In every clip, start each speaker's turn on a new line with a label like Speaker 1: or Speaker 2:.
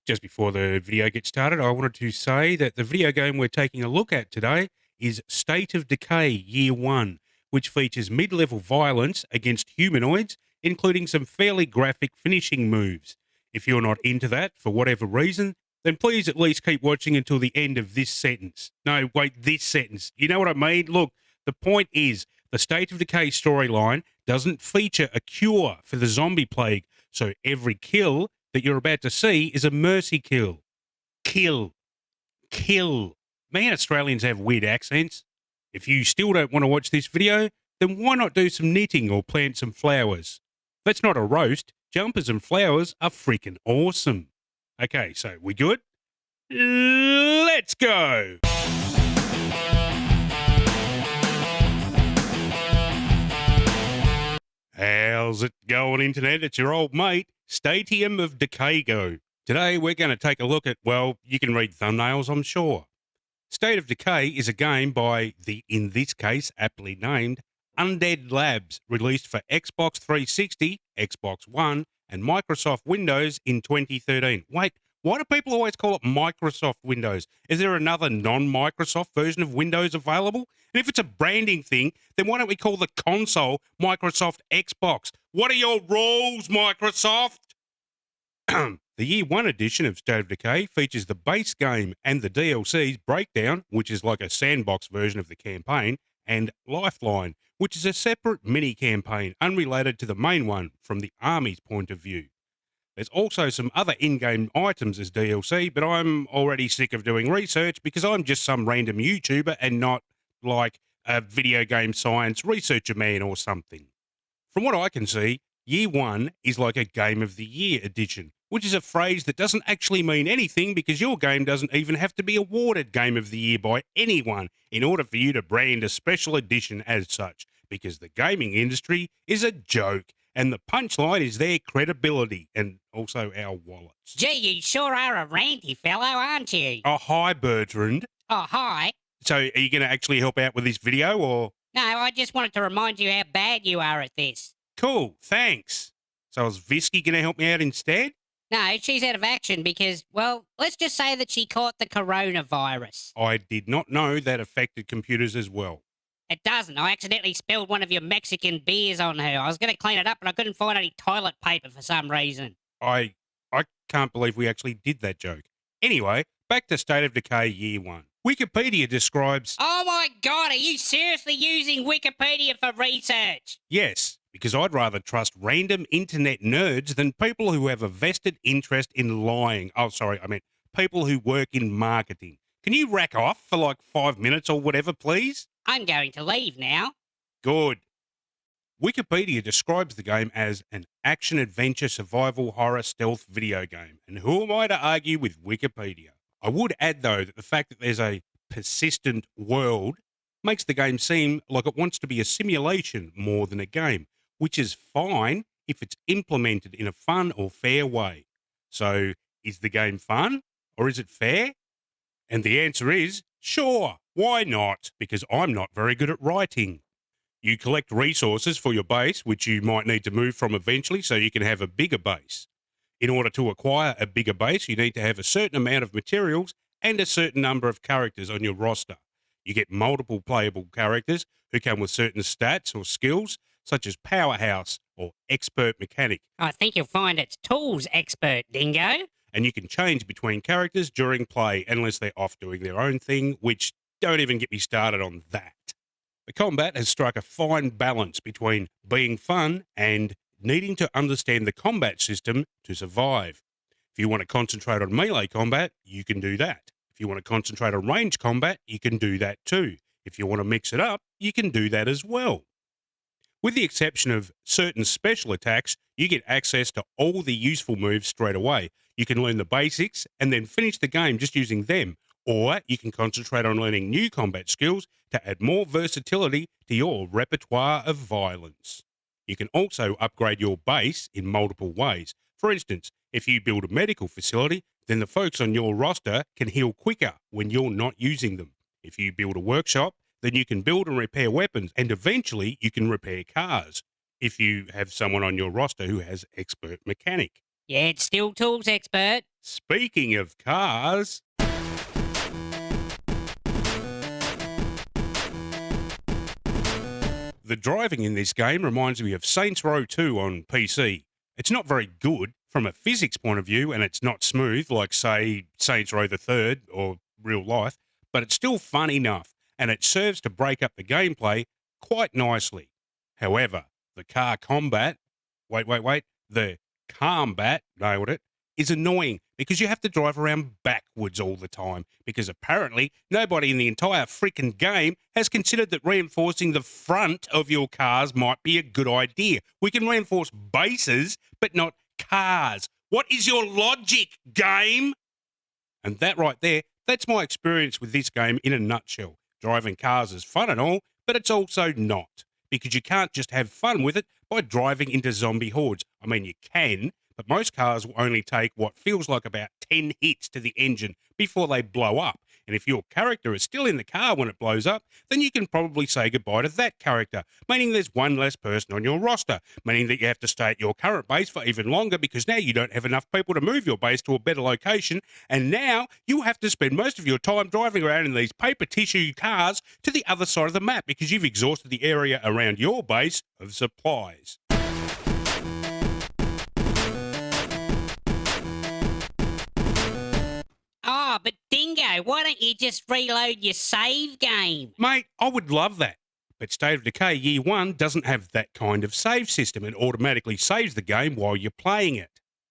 Speaker 1: Just before the video gets started, I wanted to say that the video game we're taking a look at today is State of Decay Year 1, which features mid-level violence against humanoids, including some fairly graphic finishing moves. If you're not into that for whatever reason, then please at least keep watching until the end of this sentence. No, wait, this sentence. You know what I mean? Look, the point is the State of Decay storyline doesn't feature a cure for the zombie plague, so every kill that you're about to see is a mercy kill. Kill. Kill. Man, Australians have weird accents. If you still don't want to watch this video, then why not do some knitting or plant some flowers? That's not a roast. Jumpers and flowers are freaking awesome. Okay, so we good? Let's go. How's it going, Internet? It's your old mate, Stadium of Decay. Today, we're going to take a look at, well, you can read thumbnails, I'm sure. State of Decay is a game by the, in this case, aptly named, Undead Labs, released for Xbox 360, Xbox One, and Microsoft Windows in 2013. Wait, why do people always call it Microsoft Windows? Is there another non-Microsoft version of Windows available? And if it's a branding thing, then why don't we call the console Microsoft Xbox? What are your rules, Microsoft? The Year 1 edition of State of Decay features the base game and the DLC's Breakdown, which is like a sandbox version of the campaign, and Lifeline, which is a separate mini-campaign unrelated to the main one from the Army's point of view. There's also some other in-game items as DLC, but I'm already sick of doing research because I'm just some random YouTuber and not like a video game science researcher man or something. From what I can see, Year 1 is like a Game of the Year edition, which is a phrase that doesn't actually mean anything because your game doesn't even have to be awarded Game of the Year by anyone in order for you to brand a special edition as such, because the gaming industry is a joke and the punchline is their credibility and also our wallets.
Speaker 2: Gee, you sure are a ranty fellow, aren't you?
Speaker 1: Oh, hi, Bertrand.
Speaker 2: Oh, hi.
Speaker 1: So are you going to actually help out with this video or?
Speaker 2: No, I just wanted to remind you how bad you are at this.
Speaker 1: Cool, thanks. So is Visky going to help me out instead?
Speaker 2: No, she's out of action because, well, let's just say that she caught the coronavirus.
Speaker 1: I did not know that affected computers as well.
Speaker 2: It doesn't. I accidentally spilled one of your Mexican beers on her. I was going to clean it up, but I couldn't find any toilet paper for some reason.
Speaker 1: I can't believe we actually did that joke. Anyway, back to State of Decay Year 1. Wikipedia describes...
Speaker 2: Oh my God, are you seriously using Wikipedia for research?
Speaker 1: Yes, because I'd rather trust random internet nerds than people who have a vested interest in lying. Oh, sorry, I meant people who work in marketing. Can you rack off for like 5 minutes or whatever, please?
Speaker 2: I'm going to leave now.
Speaker 1: Good. Wikipedia describes the game as an action-adventure survival horror stealth video game. And who am I to argue with Wikipedia? I would add, though, that the fact that there's a persistent world makes the game seem like it wants to be a simulation more than a game, which is fine if it's implemented in a fun or fair way. So, is the game fun or is it fair? And the answer is, sure, why not? Because I'm not very good at writing. You collect resources for your base, which you might need to move from eventually so you can have a bigger base. In order to acquire a bigger base, you need to have a certain amount of materials and a certain number of characters on your roster. You get multiple playable characters who come with certain stats or skills, such as Powerhouse or Expert Mechanic.
Speaker 2: I think you'll find it's tools expert, Dingo.
Speaker 1: And you can change between characters during play unless they're off doing their own thing, which don't even get me started on that. The combat has struck a fine balance between being fun and needing to understand the combat system to survive. If you want to concentrate on melee combat, you can do that. If you want to concentrate on range combat, you can do that too. If you want to mix it up, you can do that as well. With the exception of certain special attacks, you get access to all the useful moves straight away. You can learn the basics and then finish the game just using them, or you can concentrate on learning new combat skills to add more versatility to your repertoire of violence. You can also upgrade your base in multiple ways. For instance, if you build a medical facility, then the folks on your roster can heal quicker when you're not using them. If you build a workshop, then you can build and repair weapons, and eventually you can repair cars if you have someone on your roster who has Expert Mechanic.
Speaker 2: Yeah, it's still tools expert.
Speaker 1: Speaking of cars, the driving in this game reminds me of Saints Row 2 on PC. It's not very good from a physics point of view, and it's not smooth like, say, Saints Row the Third or real life, but it's still fun enough, and it serves to break up the gameplay quite nicely. However, the car combat, the combat, nailed it, is annoying because you have to drive around backwards all the time because apparently nobody in the entire freaking game has considered that reinforcing the front of your cars might be a good idea. We can reinforce bases, but not cars. What is your logic, game? And that right there, that's my experience with this game in a nutshell. Driving cars is fun and all, but it's also not, because you can't just have fun with it by driving into zombie hordes. I mean, you can, but most cars will only take what feels like about 10 hits to the engine before they blow up. And if your character is still in the car when it blows up, then you can probably say goodbye to that character, meaning there's one less person on your roster, meaning that you have to stay at your current base for even longer because now you don't have enough people to move your base to a better location, and now you have to spend most of your time driving around in these paper tissue cars to the other side of the map because you've exhausted the area around your base of supplies.
Speaker 2: Oh, but Dingo, why don't you just reload your save game?
Speaker 1: Mate, I would love that. But State of Decay Year 1 doesn't have that kind of save system. It automatically saves the game while you're playing it.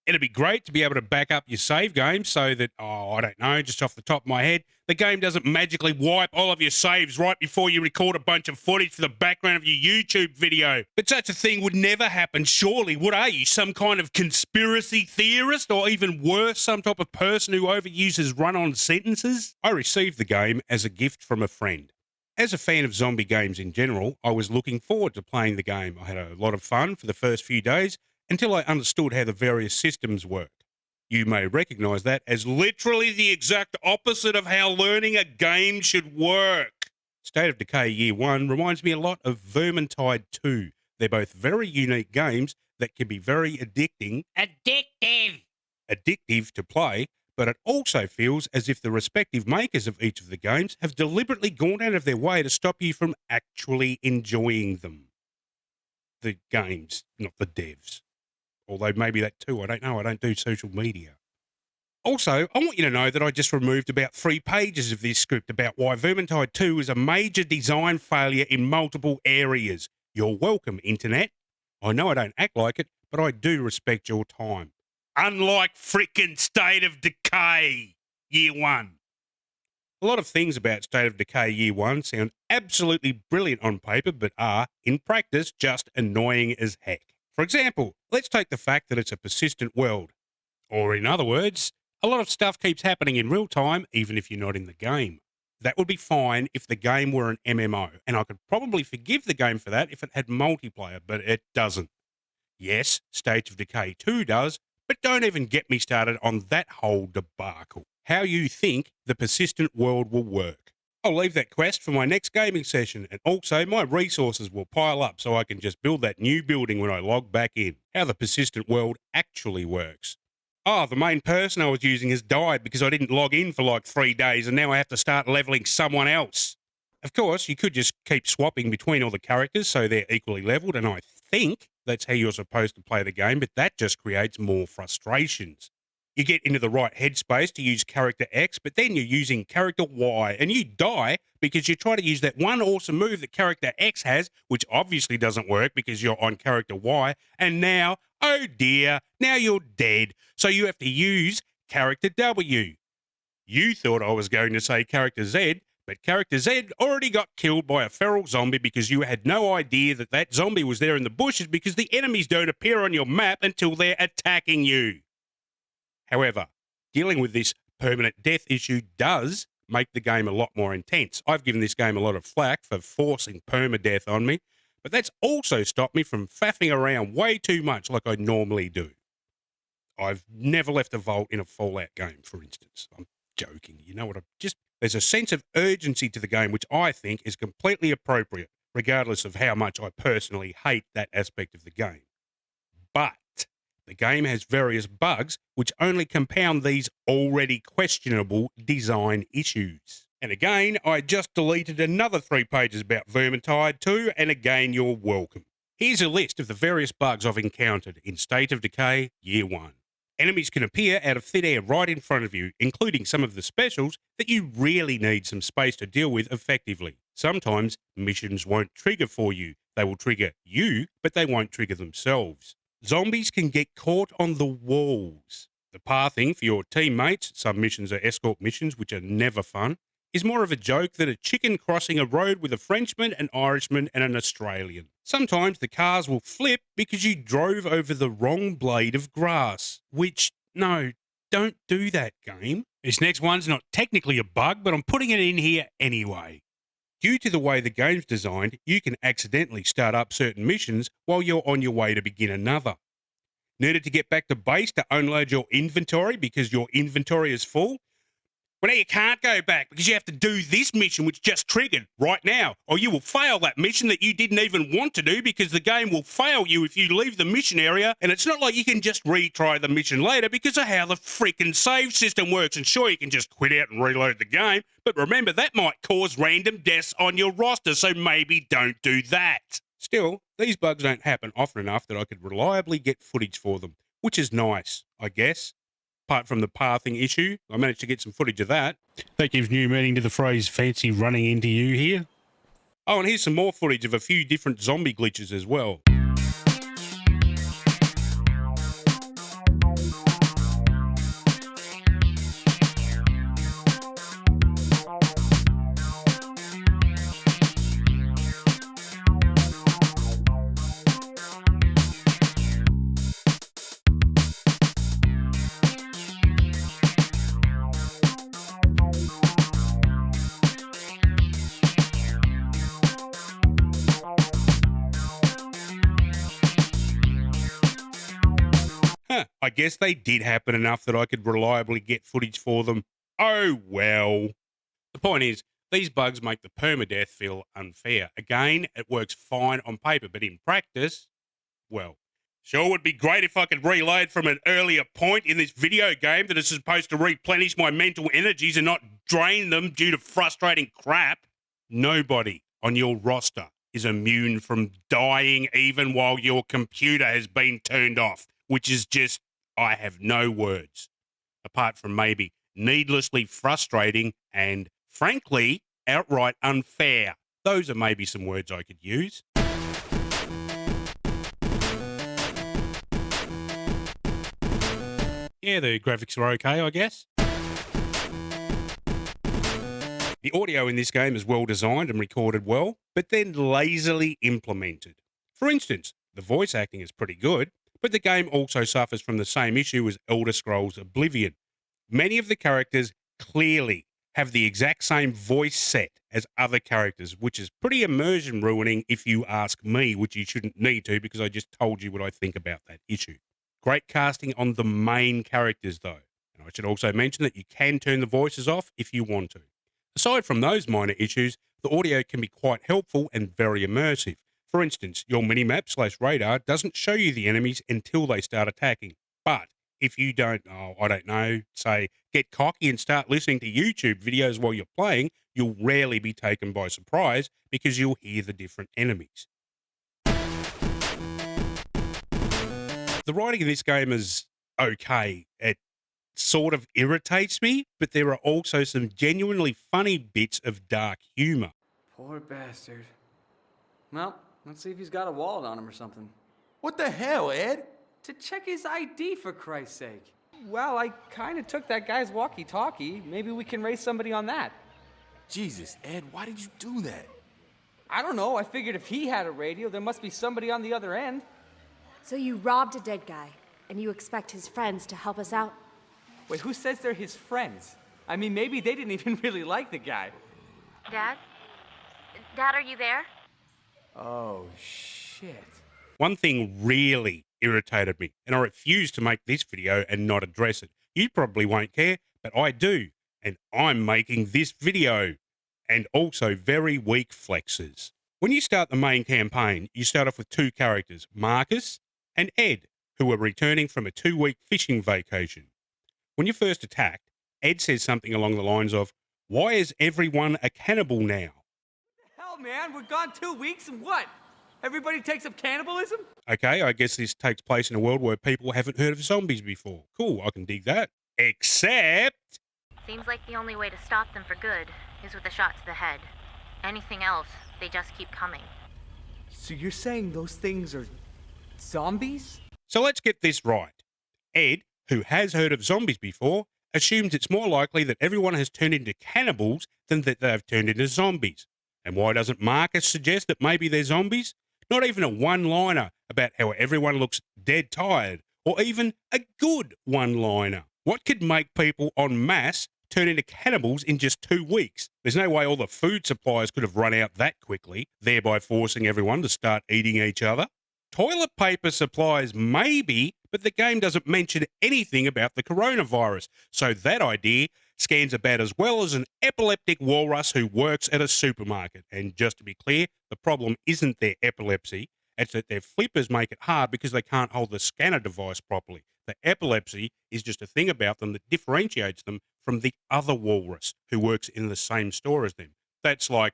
Speaker 1: It'd be great to be able to back up your save game so that, I don't know, just off the top of my head, the game doesn't magically wipe all of your saves right before you record a bunch of footage for the background of your YouTube video. But such a thing would never happen, surely, would are you? Some kind of conspiracy theorist, or even worse, some type of person who overuses run-on sentences? I received the game as a gift from a friend. As a fan of zombie games in general, I was looking forward to playing the game. I had a lot of fun for the first few days until I understood how the various systems work. You may recognise that as literally the exact opposite of how learning a game should work. State of Decay Year 1 reminds me a lot of Vermintide 2. They're both very unique games that can be very addicting. Addictive to play, but it also feels as if the respective makers of each of the games have deliberately gone out of their way to stop you from actually enjoying them. The games, not the devs. Although maybe that too, I don't know, I don't do social media. Also, I want you to know that I just removed about 3 pages of this script about why Vermintide 2 is a major design failure in multiple areas. You're welcome, Internet. I know I don't act like it, but I do respect your time. Unlike frickin' State of Decay Year 1. A lot of things about State of Decay Year 1 sound absolutely brilliant on paper, but are, in practice, just annoying as heck. For example, let's take the fact that it's a persistent world. Or in other words, a lot of stuff keeps happening in real time, even if you're not in the game. That would be fine if the game were an MMO, and I could probably forgive the game for that if it had multiplayer, but it doesn't. Yes, State of Decay 2 does, but don't even get me started on that whole debacle. How you think the persistent world will work. I'll leave that quest for my next gaming session, and also my resources will pile up so I can just build that new building when I log back in. How the persistent world actually works. The main person I was using has died because I didn't log in for like 3 days, and now I have to start leveling someone else. Of course, you could just keep swapping between all the characters so they're equally leveled, and I think that's how you're supposed to play the game, but that just creates more frustrations. You get into the right headspace to use character X, but then you're using character Y, and you die because you try to use that one awesome move that character X has, which obviously doesn't work because you're on character Y, and now, oh dear, now you're dead, so you have to use character W. You thought I was going to say character Z, but character Z already got killed by a feral zombie because you had no idea that that zombie was there in the bushes because the enemies don't appear on your map until they're attacking you. However, dealing with this permanent death issue does make the game a lot more intense. I've given this game a lot of flack for forcing permadeath on me, but that's also stopped me from faffing around way too much like I normally do. I've never left a vault in a Fallout game, for instance. I'm joking. You know what? There's a sense of urgency to the game which I think is completely appropriate, regardless of how much I personally hate that aspect of the game. But The game has various bugs which only compound these already questionable design issues. And again, I just deleted another 3 pages about Vermintide too, and again, you're welcome. Here's a list of the various bugs I've encountered in State of Decay Year 1. Enemies can appear out of thin air right in front of you, including some of the specials that you really need some space to deal with effectively. Sometimes missions won't trigger for you. They will trigger you, but they won't trigger themselves. Zombies can get caught on the walls. The pathing for your teammates, some missions are escort missions, which are never fun, is more of a joke than a chicken crossing a road with a Frenchman, an Irishman, and an Australian. Sometimes the cars will flip because you drove over the wrong blade of grass, which, no, don't do that, game. This next one's not technically a bug, but I'm putting it in here anyway. Due to the way the game's designed, you can accidentally start up certain missions while you're on your way to begin another. Needed to get back to base to unload your inventory because your inventory is full? Well, now you can't go back because you have to do this mission which just triggered right now, or you will fail that mission that you didn't even want to do because the game will fail you if you leave the mission area, and it's not like you can just retry the mission later because of how the freaking save system works. And sure, you can just quit out and reload the game, but remember that might cause random deaths on your roster, so maybe don't do that. Still, these bugs don't happen often enough that I could reliably get footage for them, which is nice, I guess. Apart from the pathing issue, I managed to get some footage of that. That gives new meaning to the phrase fancy running into you here. Oh, and here's some more footage of a few different zombie glitches as well. I guess they did happen enough that I could reliably get footage for them. Oh well. The point is, these bugs make the permadeath feel unfair. Again, it works fine on paper, but in practice, well, sure would be great if I could reload from an earlier point in this video game that is supposed to replenish my mental energies and not drain them due to frustrating crap. Nobody on your roster is immune from dying even while your computer has been turned off, which is just, I have no words, apart from maybe needlessly frustrating and, frankly, outright unfair. Those are maybe some words I could use. Yeah, the graphics are okay, I guess. The audio in this game is well designed and recorded well, but then lazily implemented. For instance, the voice acting is pretty good, but the game also suffers from the same issue as Elder Scrolls Oblivion. Many of the characters clearly have the exact same voice set as other characters, which is pretty immersion ruining if you ask me, which you shouldn't need to because I just told you what I think about that issue. Great casting on the main characters though. And I should also mention that you can turn the voices off if you want to. Aside from those minor issues, the audio can be quite helpful and very immersive. For instance, your minimap/radar doesn't show you the enemies until they start attacking. But if you don't, say, get cocky and start listening to YouTube videos while you're playing, you'll rarely be taken by surprise because you'll hear the different enemies. The writing in this game is okay. It sort of irritates me, but there are also some genuinely funny bits of dark humor.
Speaker 3: Poor bastard. Well, let's see if he's got a wallet on him or something.
Speaker 4: What the hell, Ed?
Speaker 3: To check his ID, for Christ's sake. Well, I kind of took that guy's walkie-talkie. Maybe we can raise somebody on that.
Speaker 4: Jesus, Ed, why did you do that?
Speaker 3: I don't know. I figured if he had a radio, there must be somebody on the other end.
Speaker 5: So you robbed a dead guy, and you expect his friends to help us out?
Speaker 3: Wait, who says they're his friends? I mean, maybe they didn't even really like the guy.
Speaker 5: Dad? Dad, are you there?
Speaker 3: Oh, shit.
Speaker 1: One thing really irritated me, and I refuse to make this video and not address it. You probably won't care, but I do, and I'm making this video. And also very weak flexes. When you start the main campaign, you start off with 2 characters, Marcus and Ed. who were returning from a 2-week fishing vacation. When you first attacked, Ed says something along the lines of, "Why is everyone a cannibal now?"
Speaker 3: Hell, man, we're gone 2 weeks and what? Everybody takes up cannibalism?
Speaker 1: Okay, I guess this takes place in a world where people haven't heard of zombies before. Cool, I can dig that. Except...
Speaker 6: Seems like the only way to stop them for good is with a shot to the head. Anything else, they just keep coming.
Speaker 3: So you're saying those things are zombies?
Speaker 1: So let's get this right. Ed, who has heard of zombies before, assumes it's more likely that everyone has turned into cannibals than that they've turned into zombies. And why doesn't Marcus suggest that maybe they're zombies? Not even a one-liner about how everyone looks dead tired, or even a good one-liner. What could make people en masse turn into cannibals in just 2 weeks? There's no way all the food supplies could have run out that quickly, thereby forcing everyone to start eating each other. Toilet paper supplies maybe, but the game doesn't mention anything about the coronavirus, so that idea scans about as well as an epileptic walrus who works at a supermarket. And just to be clear, the problem isn't their epilepsy, it's that their flippers make it hard because they can't hold the scanner device properly. The epilepsy is just a thing about them that differentiates them from the other walrus who works in the same store as them. That's like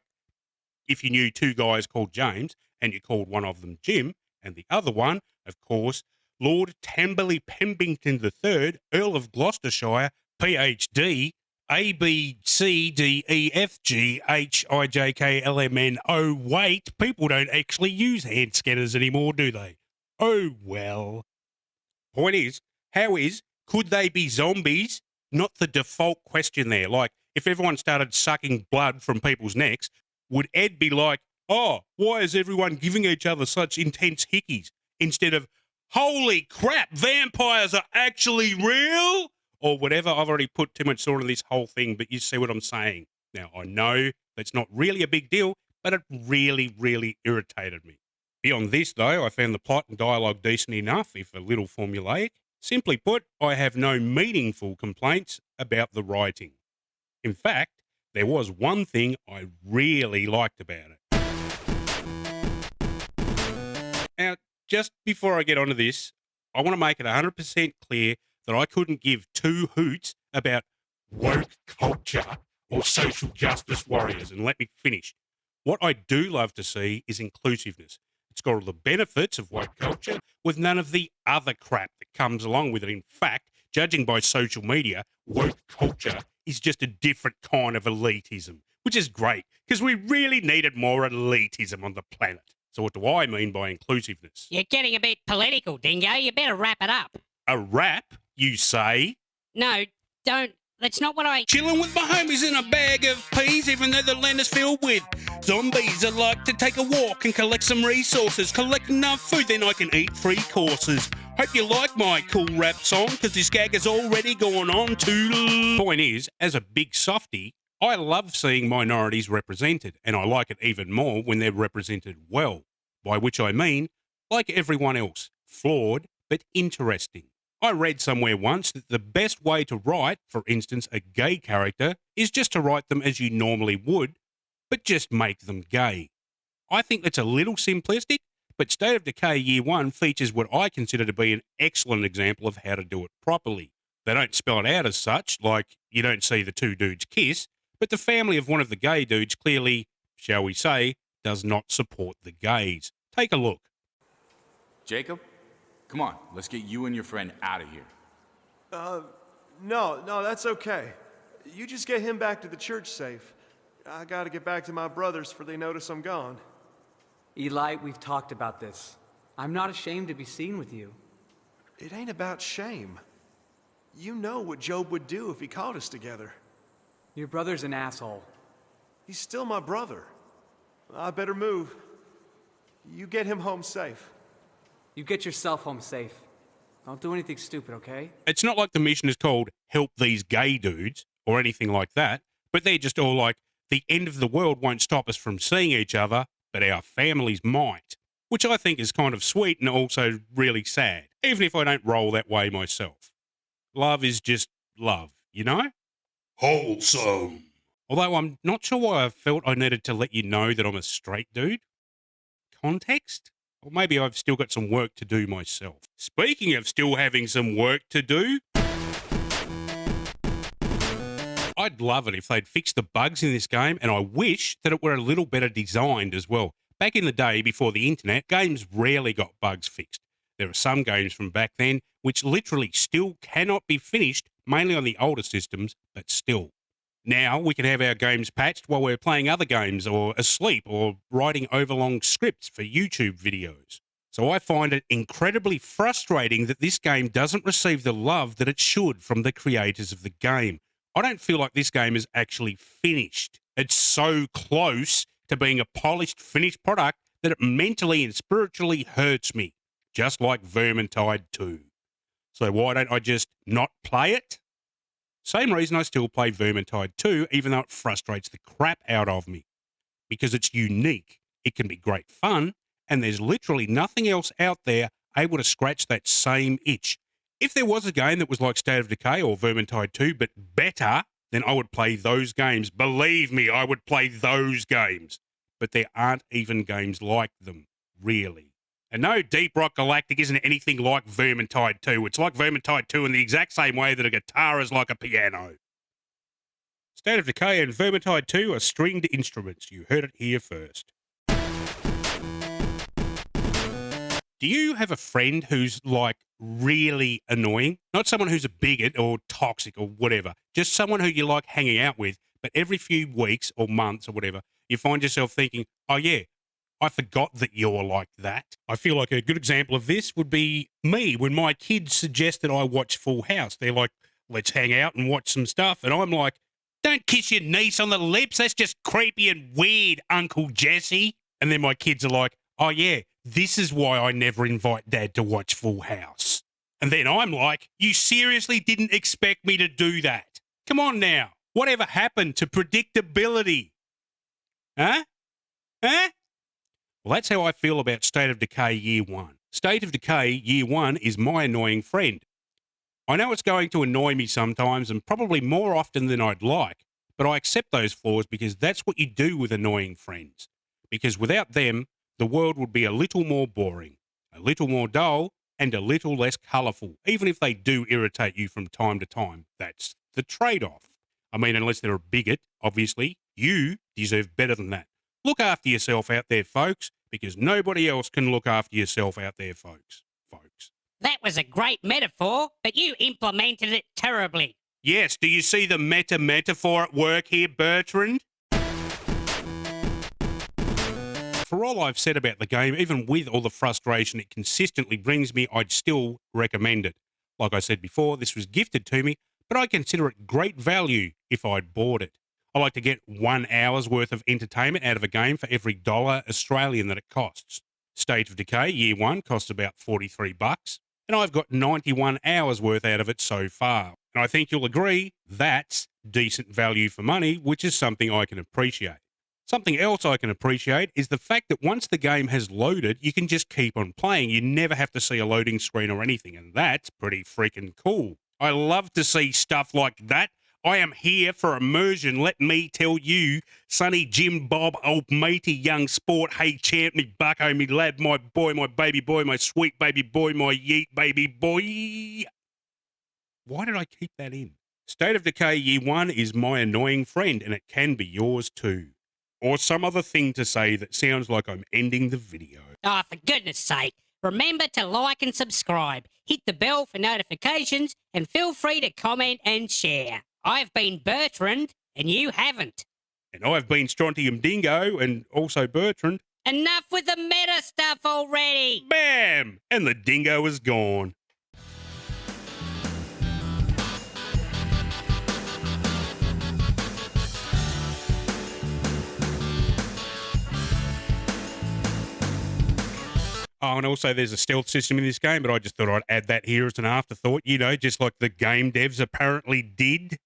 Speaker 1: if you knew 2 guys called James and you called one of them Jim, and the other one, of course, Lord Tamberley Pembington III, Earl of Gloucestershire, PhD, ABCDEFGHIJKLMN. Oh, wait, people don't actually use hand scanners anymore, do they? Oh, well. Point is, could they be zombies? Not the default question there. Like, if everyone started sucking blood from people's necks, would Ed be like, "Oh, why is everyone giving each other such intense hickeys?" Instead of, "Holy crap, vampires are actually real?" Or whatever. I've already put too much thought into this whole thing, but you see what I'm saying. Now, I know that's not really a big deal, but it really, really irritated me. Beyond this, though, I found the plot and dialogue decent enough, if a little formulaic. Simply put, I have no meaningful complaints about the writing. In fact, there was one thing I really liked about it. Now, just before I get onto this, I want to make it 100% clear that I couldn't give 2 hoots about woke culture or social justice warriors. And let me finish. What I do love to see is inclusiveness. It's got all the benefits of woke culture with none of the other crap that comes along with it. In fact, judging by social media, woke culture is just a different kind of elitism, which is great because we really needed more elitism on the planet. So what do I mean by inclusiveness?
Speaker 2: You're getting a bit political, Dingo. You better wrap it up.
Speaker 1: A rap, you say?
Speaker 2: No, don't. That's not what I...
Speaker 1: Chilling with my homies in a bag of peas, even though the land is filled with zombies. I like to take a walk and collect some resources. Collect enough food, then I can eat 3 courses. Hope you like my cool rap song, because this gag is already going on too. Point is, as a big softie, I love seeing minorities represented, and I like it even more when they're represented well. By which I mean, like everyone else, flawed but interesting. I read somewhere once that the best way to write, for instance, a gay character, is just to write them as you normally would, but just make them gay. I think that's a little simplistic, but State of Decay Year 1 features what I consider to be an excellent example of how to do it properly. They don't spell it out as such, like you don't see the 2 dudes kiss, but the family of one of the gay dudes clearly, shall we say, does not support the gays. Take a look.
Speaker 4: Jacob, come on, let's get you and your friend out of here.
Speaker 7: No, that's okay. You just get him back to the church safe. I gotta get back to my brothers for they notice I'm gone.
Speaker 3: Eli, we've talked about this. I'm not ashamed to be seen with you.
Speaker 7: It ain't about shame. You know what Job would do if he caught us together.
Speaker 3: Your brother's an asshole.
Speaker 7: He's still my brother. I better move. You get him home safe.
Speaker 3: You get yourself home safe. Don't do anything stupid, okay?
Speaker 1: It's not like the mission is called Help These Gay Dudes or anything like that, but they're just all like, the end of the world won't stop us from seeing each other, but our families might. Which I think is kind of sweet and also really sad, even if I don't roll that way myself. Love is just love, you know? Wholesome. Although I'm not sure why I felt I needed to let you know that I'm a straight dude. Context? Or maybe I've still got some work to do myself. Speaking of still having some work to do, I'd love it if they'd fix the bugs in this game, and I wish that it were a little better designed as well. Back in the day, before the internet, games rarely got bugs fixed. There are some games from back then which literally still cannot be finished, mainly on the older systems, but still. Now we can have our games patched while we're playing other games or asleep or writing overlong scripts for YouTube videos. So I find it incredibly frustrating that this game doesn't receive the love that it should from the creators of the game. I don't feel like this game is actually finished. It's so close to being a polished, finished product that it mentally and spiritually hurts me, just like Vermintide 2. So why don't I just not play it? Same reason I still play Vermintide 2, even though it frustrates the crap out of me. Because it's unique, it can be great fun, and there's literally nothing else out there able to scratch that same itch. If there was a game that was like State of Decay or Vermintide 2, but better, then I would play those games. Believe me, I would play those games. But there aren't even games like them, really. And no, Deep Rock Galactic isn't anything like Vermintide 2. It's like Vermintide 2 in the exact same way that a guitar is like a piano. State of Decay and Vermintide 2 are stringed instruments. You heard it here first. Do you have a friend who's like really annoying? Not someone who's a bigot or toxic or whatever. Just someone who you like hanging out with, but every few weeks or months or whatever, you find yourself thinking, oh yeah, I forgot that you're like that. I feel like a good example of this would be me when my kids suggest that I watch Full House. They're like, let's hang out and watch some stuff. And I'm like, don't kiss your niece on the lips. That's just creepy and weird, Uncle Jesse. And then my kids are like, oh yeah, this is why I never invite Dad to watch Full House. And then I'm like, you seriously didn't expect me to do that? Come on now. Whatever happened to predictability? Huh? Huh? Well, that's how I feel about State of Decay Year 1. State of Decay Year 1 is my annoying friend. I know it's going to annoy me sometimes and probably more often than I'd like, but I accept those flaws because that's what you do with annoying friends. Because without them, the world would be a little more boring, a little more dull, and a little less colourful, even if they do irritate you from time to time. That's the trade-off. I mean, unless they're a bigot, obviously, you deserve better than that. Look after yourself out there, folks, because nobody else can look after yourself out there, folks.
Speaker 2: That was a great metaphor, but you implemented it terribly.
Speaker 1: Yes, do you see the metaphor at work here, Bertrand? For all I've said about the game, even with all the frustration it consistently brings me, I'd still recommend it. Like I said before, this was gifted to me, but I consider it great value if I'd bought it. I like to get 1 hour's worth of entertainment out of a game for every $1 Australian that it costs. State of Decay Year 1 costs about $43, and I've got 91 hours worth out of it so far. And I think you'll agree that's decent value for money, which is something I can appreciate. Something else I can appreciate is the fact that once the game has loaded, you can just keep on playing. You never have to see a loading screen or anything, and that's pretty freaking cool. I love to see stuff like that. I am here for immersion, let me tell you. Sonny, Jim, Bob, old matey, young sport, hey champ, me bucko, me lad, my boy, my baby boy, my sweet baby boy, my yeet baby boy. Why did I keep that in? State of Decay Year 1 is my annoying friend, and it can be yours too. Or some other thing to say that sounds like I'm ending the video.
Speaker 2: Oh, for goodness sake, remember to like and subscribe, hit the bell for notifications, and feel free to comment and share. I've been Bertrand, and you haven't.
Speaker 1: And I've been Strontium Dingo, and also Bertrand.
Speaker 2: Enough with the meta stuff already!
Speaker 1: Bam! And the dingo is gone. Oh, and also there's a stealth system in this game, but I just thought I'd add that here as an afterthought, you know, just like the game devs apparently did.